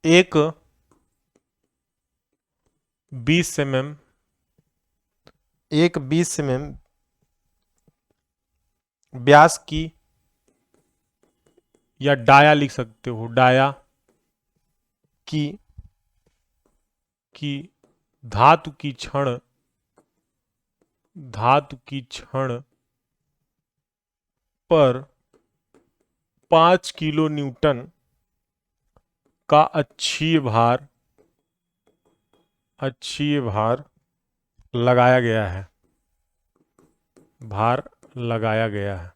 एक 20 mm व्यास की, या डाया लिख सकते हो, डाया की की धातु की छड़, धातु की छड़ पर 5 किलो न्यूटन का अक्षीय भार लगाया गया है, भार लगाया गया है।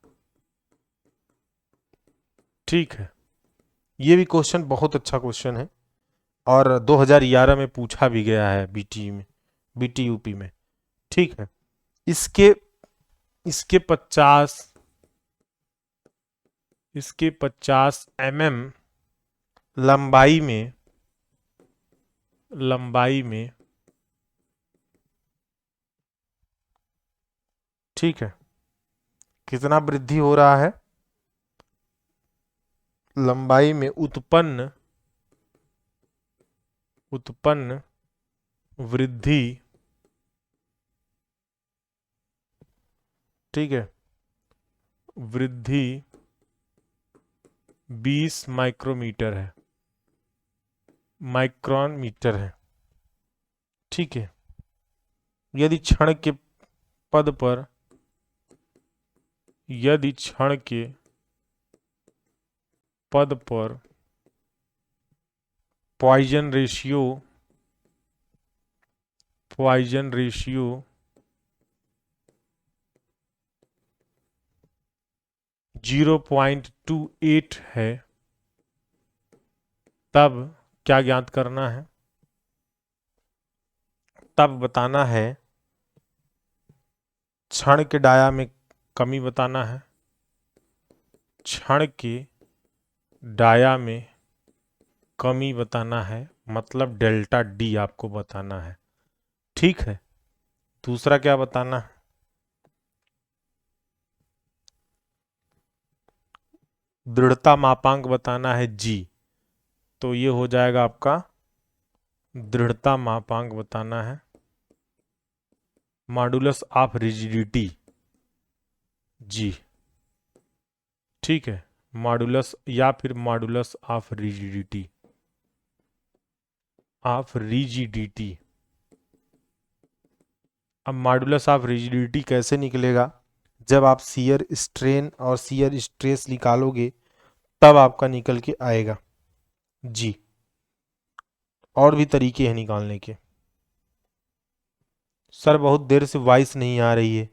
ठीक है, ये भी क्वेश्चन बहुत अच्छा क्वेश्चन है और 2011 में पूछा भी गया है बीटी में, बीटी यूपी में। ठीक है, इसके इसके 50 mm लंबाई में, ठीक है, कितना वृद्धि हो रहा है? लंबाई में उत्पन्न वृद्धि, ठीक है, वृद्धि 20 माइक्रोमीटर है, माइक्रोन मीटर है। ठीक है, यदि क्षण के पद पर, यदि क्षण के पद पर पॉइजन रेशियो 0.28 है, तब क्या ज्ञात करना है? तब बताना है क्षण के डाया में कमी बताना है, क्षण के डाया में कमी बताना है, मतलब डेल्टा डी आपको बताना है। ठीक है, दूसरा क्या बताना है? दृढ़ता मापांक बताना है जी, तो ये हो जाएगा आपका दृढ़ता मापांक बताना है, मॉडुलस ऑफ रिजिडिटी जी। ठीक है, मॉडुलस या फिर मॉडुलस ऑफ रिजिडिटी, अब मॉडुलस ऑफ रिजिडिटी कैसे निकलेगा? जब आप शियर स्ट्रेन और शियर स्ट्रेस निकालोगे तब आपका निकल के आएगा जी। और भी तरीके हैं निकालने के। सर बहुत देर से वॉइस नहीं आ रही है,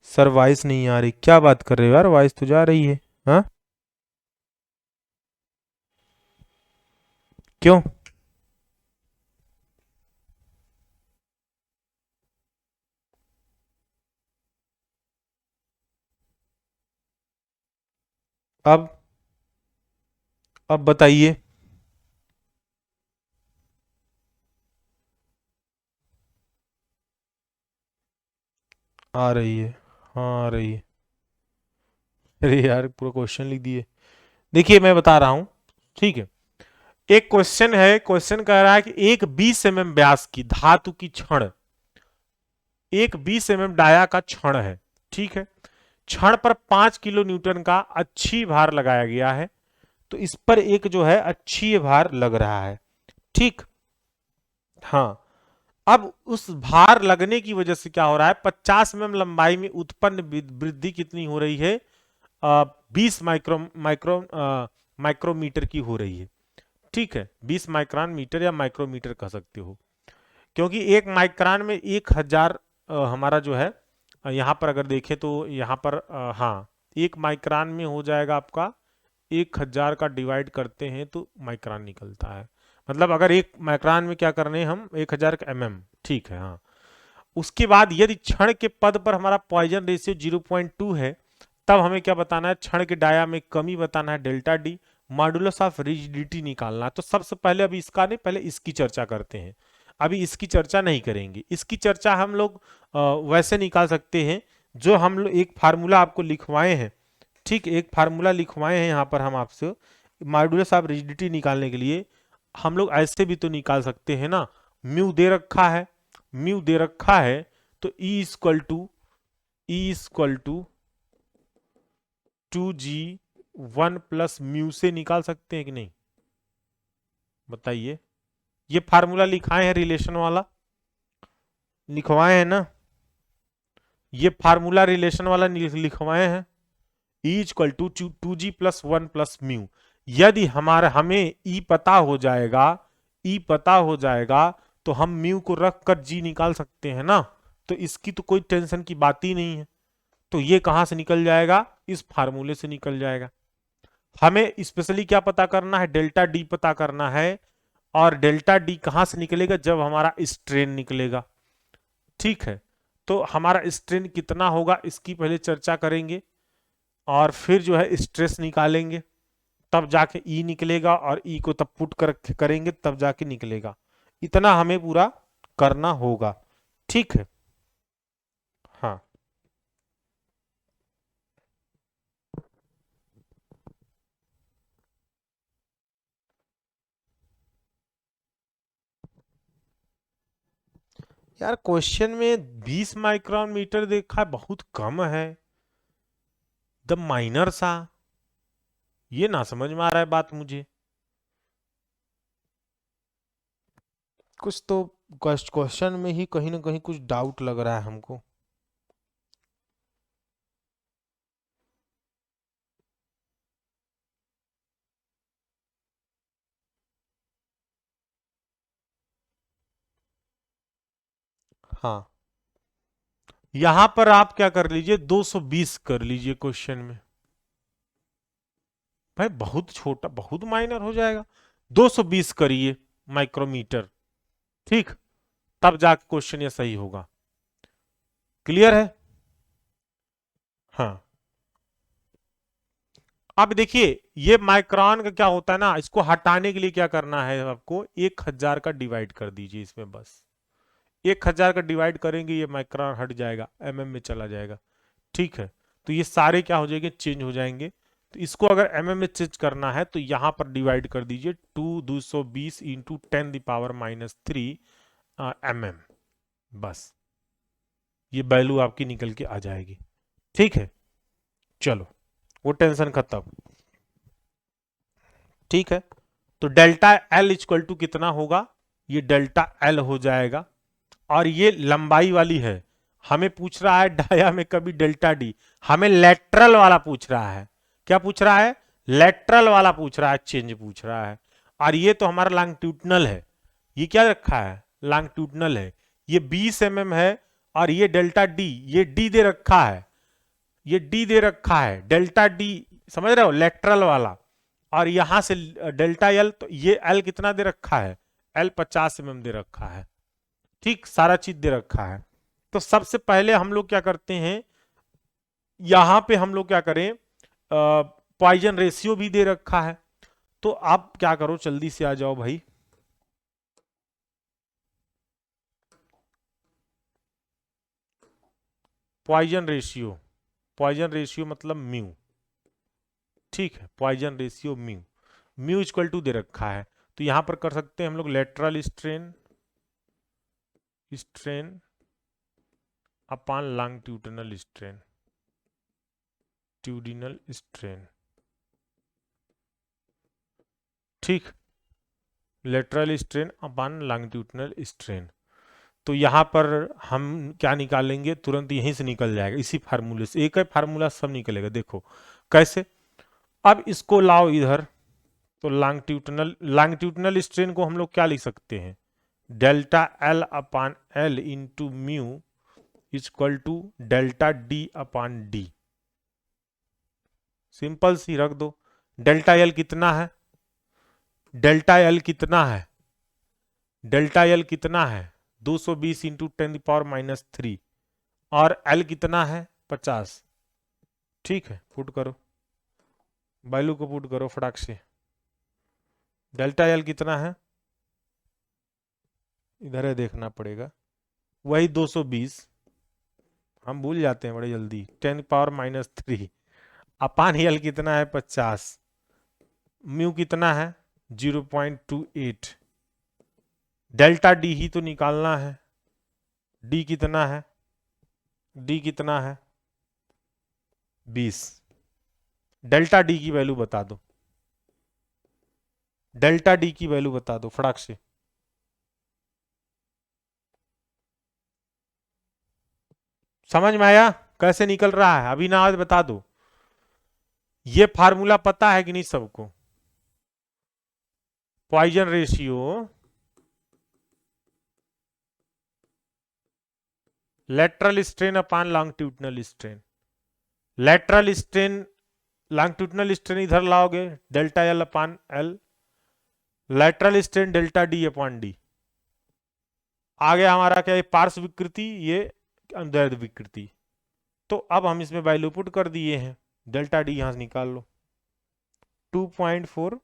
सर वॉइस नहीं आ रही, क्या बात कर रहे हो यार, वॉइस तो जा रही है। हाँ, क्यों? अब बताइए। आ रही है, हाँ आ रही है। अरे यार पूरा क्वेश्चन लिख दिए। देखिए मैं बता रहा हूं, ठीक है। एक क्वेश्चन है, क्वेश्चन कह रहा है कि एक 20 mm व्यास की धातु की छड़, एक 20 mm डाया का छड़ है, ठीक है, छड़ पर 5 किलो न्यूटन का अक्षीय भार लगाया गया है, तो इस पर एक जो है अक्षीय भार लग रहा है। ठीक, हाँ, अब उस भार लगने की वजह से क्या हो रहा है, 50 mm लंबाई में उत्पन्न वृद्धि कितनी हो रही है? 20 माइक्रोमीटर की हो रही है। ठीक है, 20 माइक्रोन मीटर या माइक्रोमीटर कह सकते हो, क्योंकि एक माइक्रोन में 1000 हमारा जो है, यहाँ पर अगर देखें तो यहाँ पर हाँ, एक माइक्रोन में हो जाएगा आपका 1000 का डिवाइड करते हैं तो माइक्रोन निकलता है। मतलब अगर एक माइक्रोन में क्या करने हैं हम, 1000 का mm। ठीक है, हाँ। उसके बाद यदि क्षण के पद पर हमारा पॉइजन रेशियो 0.2 है, तब हमें क्या बताना है? क्षण के डाया में कमी बताना है, delta D, modulus of rigidity निकालना है। तो सबसे पहले अभी इसका नहीं, पहले इसकी चर्चा करते हैं। अभी इसकी चर्चा नहीं करेंगे, इसकी चर्चा हम लोग वैसे निकाल सकते हैं, जो हम लोग एक फार्मूला आपको लिखवाए हैं। ठीक, एक फार्मूला लिखवाए हैं यहाँ पर हम आपसे मॉडुलस ऑफ रिजिडिटी निकालने के लिए। हम लोग ऐसे भी तो निकाल सकते हैं ना, म्यू दे रखा है, म्यू दे रखा है, तो E equal to 2g 1 plus mu से निकाल सकते हैं कि नहीं, बताइए। ये फार्मूला लिखाए हैं रिलेशन वाला, लिखवाए हैं ना, ये फार्मूला रिलेशन वाला लिखवाए हैं। E equal to 2g+1 plus mu. यदि हमारा हमें ई पता हो जाएगा, ई पता हो जाएगा, तो हम म्यू को रख कर जी निकाल सकते हैं ना, तो इसकी तो कोई टेंशन की बात ही नहीं है। तो ये कहां से निकल जाएगा, इस फार्मूले से निकल जाएगा। हमें स्पेशली क्या पता करना है, डेल्टा डी पता करना है। और डेल्टा डी कहां से निकलेगा, जब हमारा स्ट्रेन निकलेगा। ठीक है, तो हमारा स्ट्रेन कितना होगा इसकी पहले चर्चा करेंगे, और फिर जो है स्ट्रेस निकालेंगे, तब जाके ई निकलेगा, और ई को तब पुट करेंगे तब जाके निकलेगा। इतना हमें पूरा करना होगा। ठीक है, हाँ। यार क्वेश्चन में 20 माइक्रोन मीटर देखा है, बहुत कम है, द माइनर सा, ये ना समझ में आ रहा है बात मुझे। कुछ तो क्वेश्चन में ही कहीं ना कहीं कुछ डाउट लग रहा है हमको। हाँ, यहां पर आप क्या कर लीजिए, 220 कर लीजिए क्वेश्चन में। भाई बहुत छोटा, बहुत माइनर हो जाएगा, 220 करिए माइक्रोमीटर। ठीक, तब जाके क्वेश्चन ये सही होगा। क्लियर है, हाँ। अब देखिए, ये माइक्रोन का क्या होता है ना, इसको हटाने के लिए क्या करना है आपको, 1000 का डिवाइड कर दीजिए इसमें बस। 1000 का डिवाइड करेंगे, ये माइक्रोन हट जाएगा, एमएम में चला जाएगा। ठीक है, तो ये सारे क्या हो जाएंगे, चेंज हो जाएंगे। तो इसको अगर एमएम में चेंज करना है, तो यहां पर डिवाइड कर दीजिए, 220 इंटू 10⁻³ एमएम, बस ये वैल्यू आपकी निकल के आ जाएगी। ठीक है, चलो वो टेंशन खत्म। ठीक है, तो डेल्टा एल इक्वल टू कितना होगा, ये डेल्टा एल हो जाएगा। और ये लंबाई वाली है, हमें पूछ रहा है डाया में कभी डेल्टा डी, हमें लेटरल वाला पूछ रहा है। क्या पूछ रहा है, लेटरल वाला पूछ रहा है, चेंज पूछ रहा है। और ये तो हमारा लॉन्गिट्यूडनल है, ये क्या रखा है, लॉन्गिट्यूडनल है, ये 20 mm है। और ये डेल्टा डी, ये डी दे रखा है, ये डी दे रखा है, डेल्टा डी, समझ रहे हो, लेटरल वाला। और यहां से डेल्टा एल, तो ये एल कितना दे रखा है, एल 50 mm दे रखा है। ठीक, सारा चीज दे रखा है। तो सबसे पहले हम लोग क्या करते हैं, यहां पे हम लोग क्या करें, पॉइजन रेशियो भी दे रखा है। तो आप क्या करो, जल्दी से आ जाओ भाई। पॉइजन रेशियो, पॉइजन रेशियो मतलब म्यू। ठीक है, Poisson ratio mu, mu equal to दे रखा है। तो यहां पर कर सकते हैं हम लोग lateral strain, strain upon longitudinal strain, ट्यूडिनल strain. ठीक, lateral strain upon longitudinal strain. तो यहां पर हम क्या निकालेंगे, तुरंत यहीं से निकल जाएगा, इसी फार्मूले से, एक है फार्मूला, सब निकलेगा। देखो कैसे, अब इसको लाओ इधर, तो लॉन्गिट्यूडिनल स्ट्रेन को हम लोग क्या लिख सकते हैं, delta L upon L into mu equal to delta D upon D. Simple सी रख दो। डेल्टा एल कितना है, डेल्टा एल कितना है, डेल्टा एल कितना है, 220 इंटू 10⁻³ और एल कितना है, 50। ठीक है, पुट करो, वैल्यू को पुट करो फटाक से। डेल्टा एल कितना है, इधर है, देखना पड़ेगा, वही 220, हम भूल जाते हैं बड़े जल्दी, 10⁻³ अपान एल कितना है, 50, म्यू कितना है 0.28। डेल्टा डी ही तो निकालना है। डी कितना है? डी कितना है? 20। डेल्टा डी की वैल्यू बता दो। डेल्टा डी की वैल्यू बता दो फटाक से। समझ में आया कैसे निकल रहा है? अभी ना आज बता दो। ये फार्मूला पता है कि नहीं सबको? Poisson ratio lateral strain upon longitudinal strain. Lateral strain longitudinal strain इधर लाओगे, delta L upon L. Lateral strain delta D upon D. आगे हमारा क्या है? पार्श्व विकृति, ये अनुदैर्ध्य विकृति। तो अब हम इसमें वैल्यू पुट कर दिए हैं। डेल्टा डी यहां से निकाल लो, 2.4।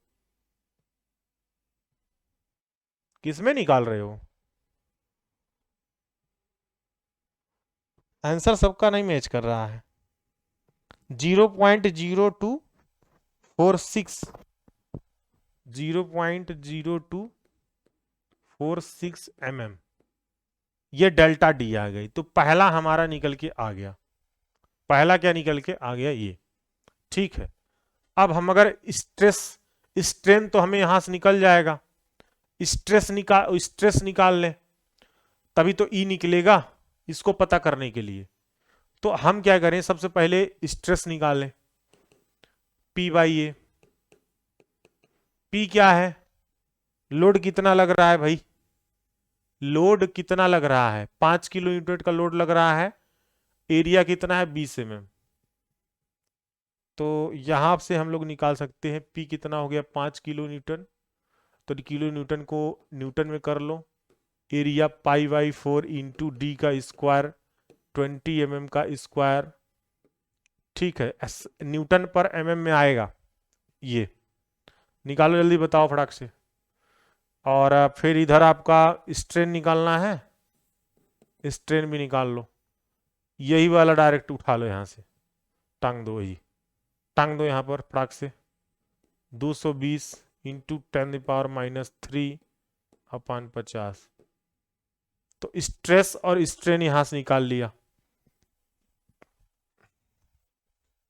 किसमें निकाल रहे हो? आंसर सबका नहीं मैच कर रहा है। 0.0246, 0.0246 mm, ये डेल्टा डी आ गई। तो पहला हमारा निकल के आ गया। पहला क्या निकल के आ गया? ये। ठीक है। अब हम अगर स्ट्रेस स्ट्रेन तो हमें यहां से निकल जाएगा। स्ट्रेस निकाल लें तभी तो ई निकलेगा, इसको पता करने के लिए। तो हम क्या करें, सबसे पहले स्ट्रेस निकालें। P by A. पी क्या है? लोड कितना लग रहा है भाई? लोड कितना लग रहा है? 5 किलो न्यूटन का लोड लग रहा है। एरिया कितना है? 20 mm। तो यहां से हम लोग निकाल सकते हैं पी कितना हो गया? 5 किलो न्यूटन। तो किलो न्यूटन को न्यूटन में कर लो। Area pi by 4 into D का स्क्वायर, 20 mm का स्क्वायर। ठीक है, न्यूटन पर mm में आएगा। ये निकालो जल्दी, बताओ फटाक से। और फिर इधर आपका स्ट्रेन निकालना है, स्ट्रेन भी निकाल लो। यही वाला डायरेक्ट उठा लो, यहां से टांग दो, यही टांग दो यहां पर फटाक से। 220 इंटू 10⁻³ अपान 50। तो स्ट्रेस और स्ट्रेन यहां से निकाल लिया।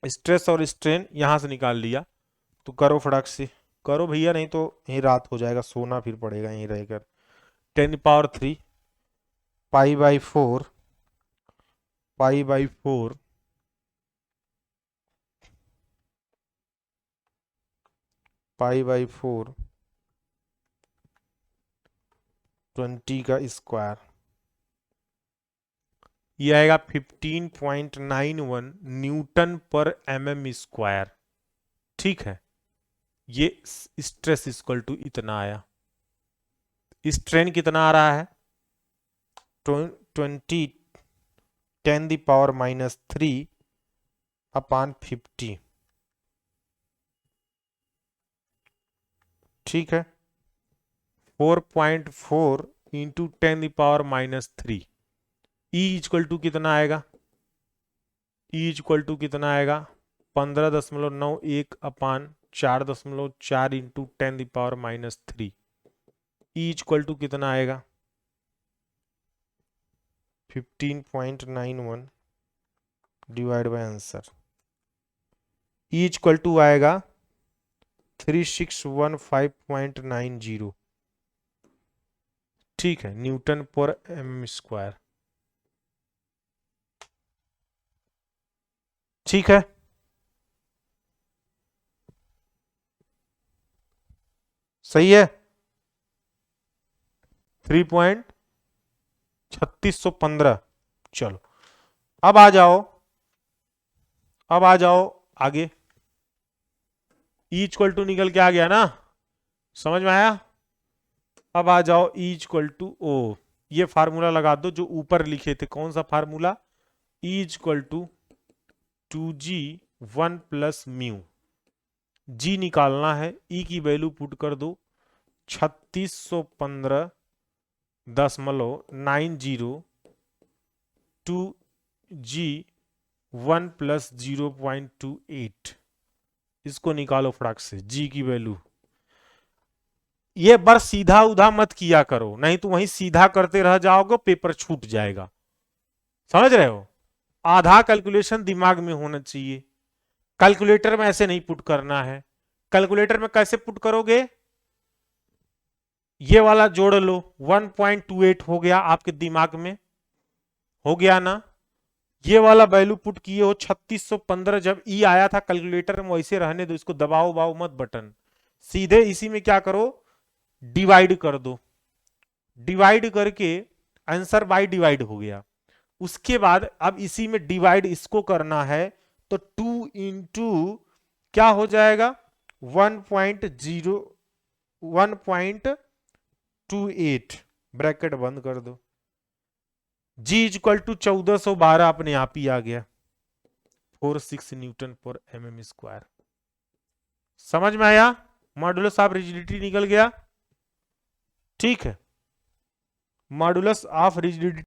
स्ट्रेस और स्ट्रेन यहां से निकाल लिया। तो करो फटाक से करो भैया, नहीं तो यही रात हो जाएगा, सोना फिर पड़ेगा यहीं रहकर। 10⁻³ π/4 π/4 π/4 20 का स्क्वायर, ये आएगा 15.91 न्यूटन पर mm स्क्वायर। ठीक है, ये स्ट्रेस इक्वल टू इतना आया। स्ट्रेन कितना आ रहा है? 20 10⁻³ अपान 50। ठीक है, 4.4 इंटू 10⁻³ ई इक्वल टू कितना आएगा? ई इक्वल टू कितना आएगा? 15.91 upon 4.4 into 10⁻³ E equal to कितना आएगा? 15.91 divide by answer. E equal to आएगा 3615.90। ठीक है, न्यूटन पर एम स्क्वायर। ठीक है, सही है। 3.3615। चलो अब आ जाओ, अब आ जाओ आगे। ई इक्वल टू निकल के आ गया ना, समझ में आया? अब आ जाओ ई इक्वल टू ओ। ये फार्मूला लगा दो जो ऊपर लिखे थे। कौन सा formula? E equal to 2g1 plus mu. G निकालना है, ई की वैल्यू पुट कर दो 3615.90 प्लस 0.28। इसको निकालो फटाक से, जी की वैल्यू। ये बार सीधा उधा मत किया करो, नहीं तो वहीं सीधा करते रह जाओगे, पेपर छूट जाएगा। समझ रहे हो? आधा कैलकुलेशन दिमाग में होना चाहिए। कैलकुलेटर में ऐसे नहीं पुट करना है। कैलकुलेटर में कैसे पुट करोगे? ये वाला जोड़ लो, 1.28 हो गया आपके दिमाग में, हो गया ना? ये वाला वैल्यू पुट किए हो 3615, जब ई आया था कैलकुलेटर में, वैसे रहने दो, इसको दबाओ बाओ मत बटन, सीधे इसी में क्या करो, डिवाइड कर दो। डिवाइड करके आंसर बाय डिवाइड हो गया। उसके बाद अब इसी में डिवाइड इसको करना है, तो 2 इंटू क्या हो जाएगा, 1.0 1.28, ब्रैकेट बंद कर दो। जी इक्वल टू 1412 अपने आप ही आ गया, 46 न्यूटन पर mm स्क्वायर। समझ में आया? मॉडुलस ऑफ रिजिडिटी निकल गया। ठीक है, मॉडुलस ऑफ रिजिडिटी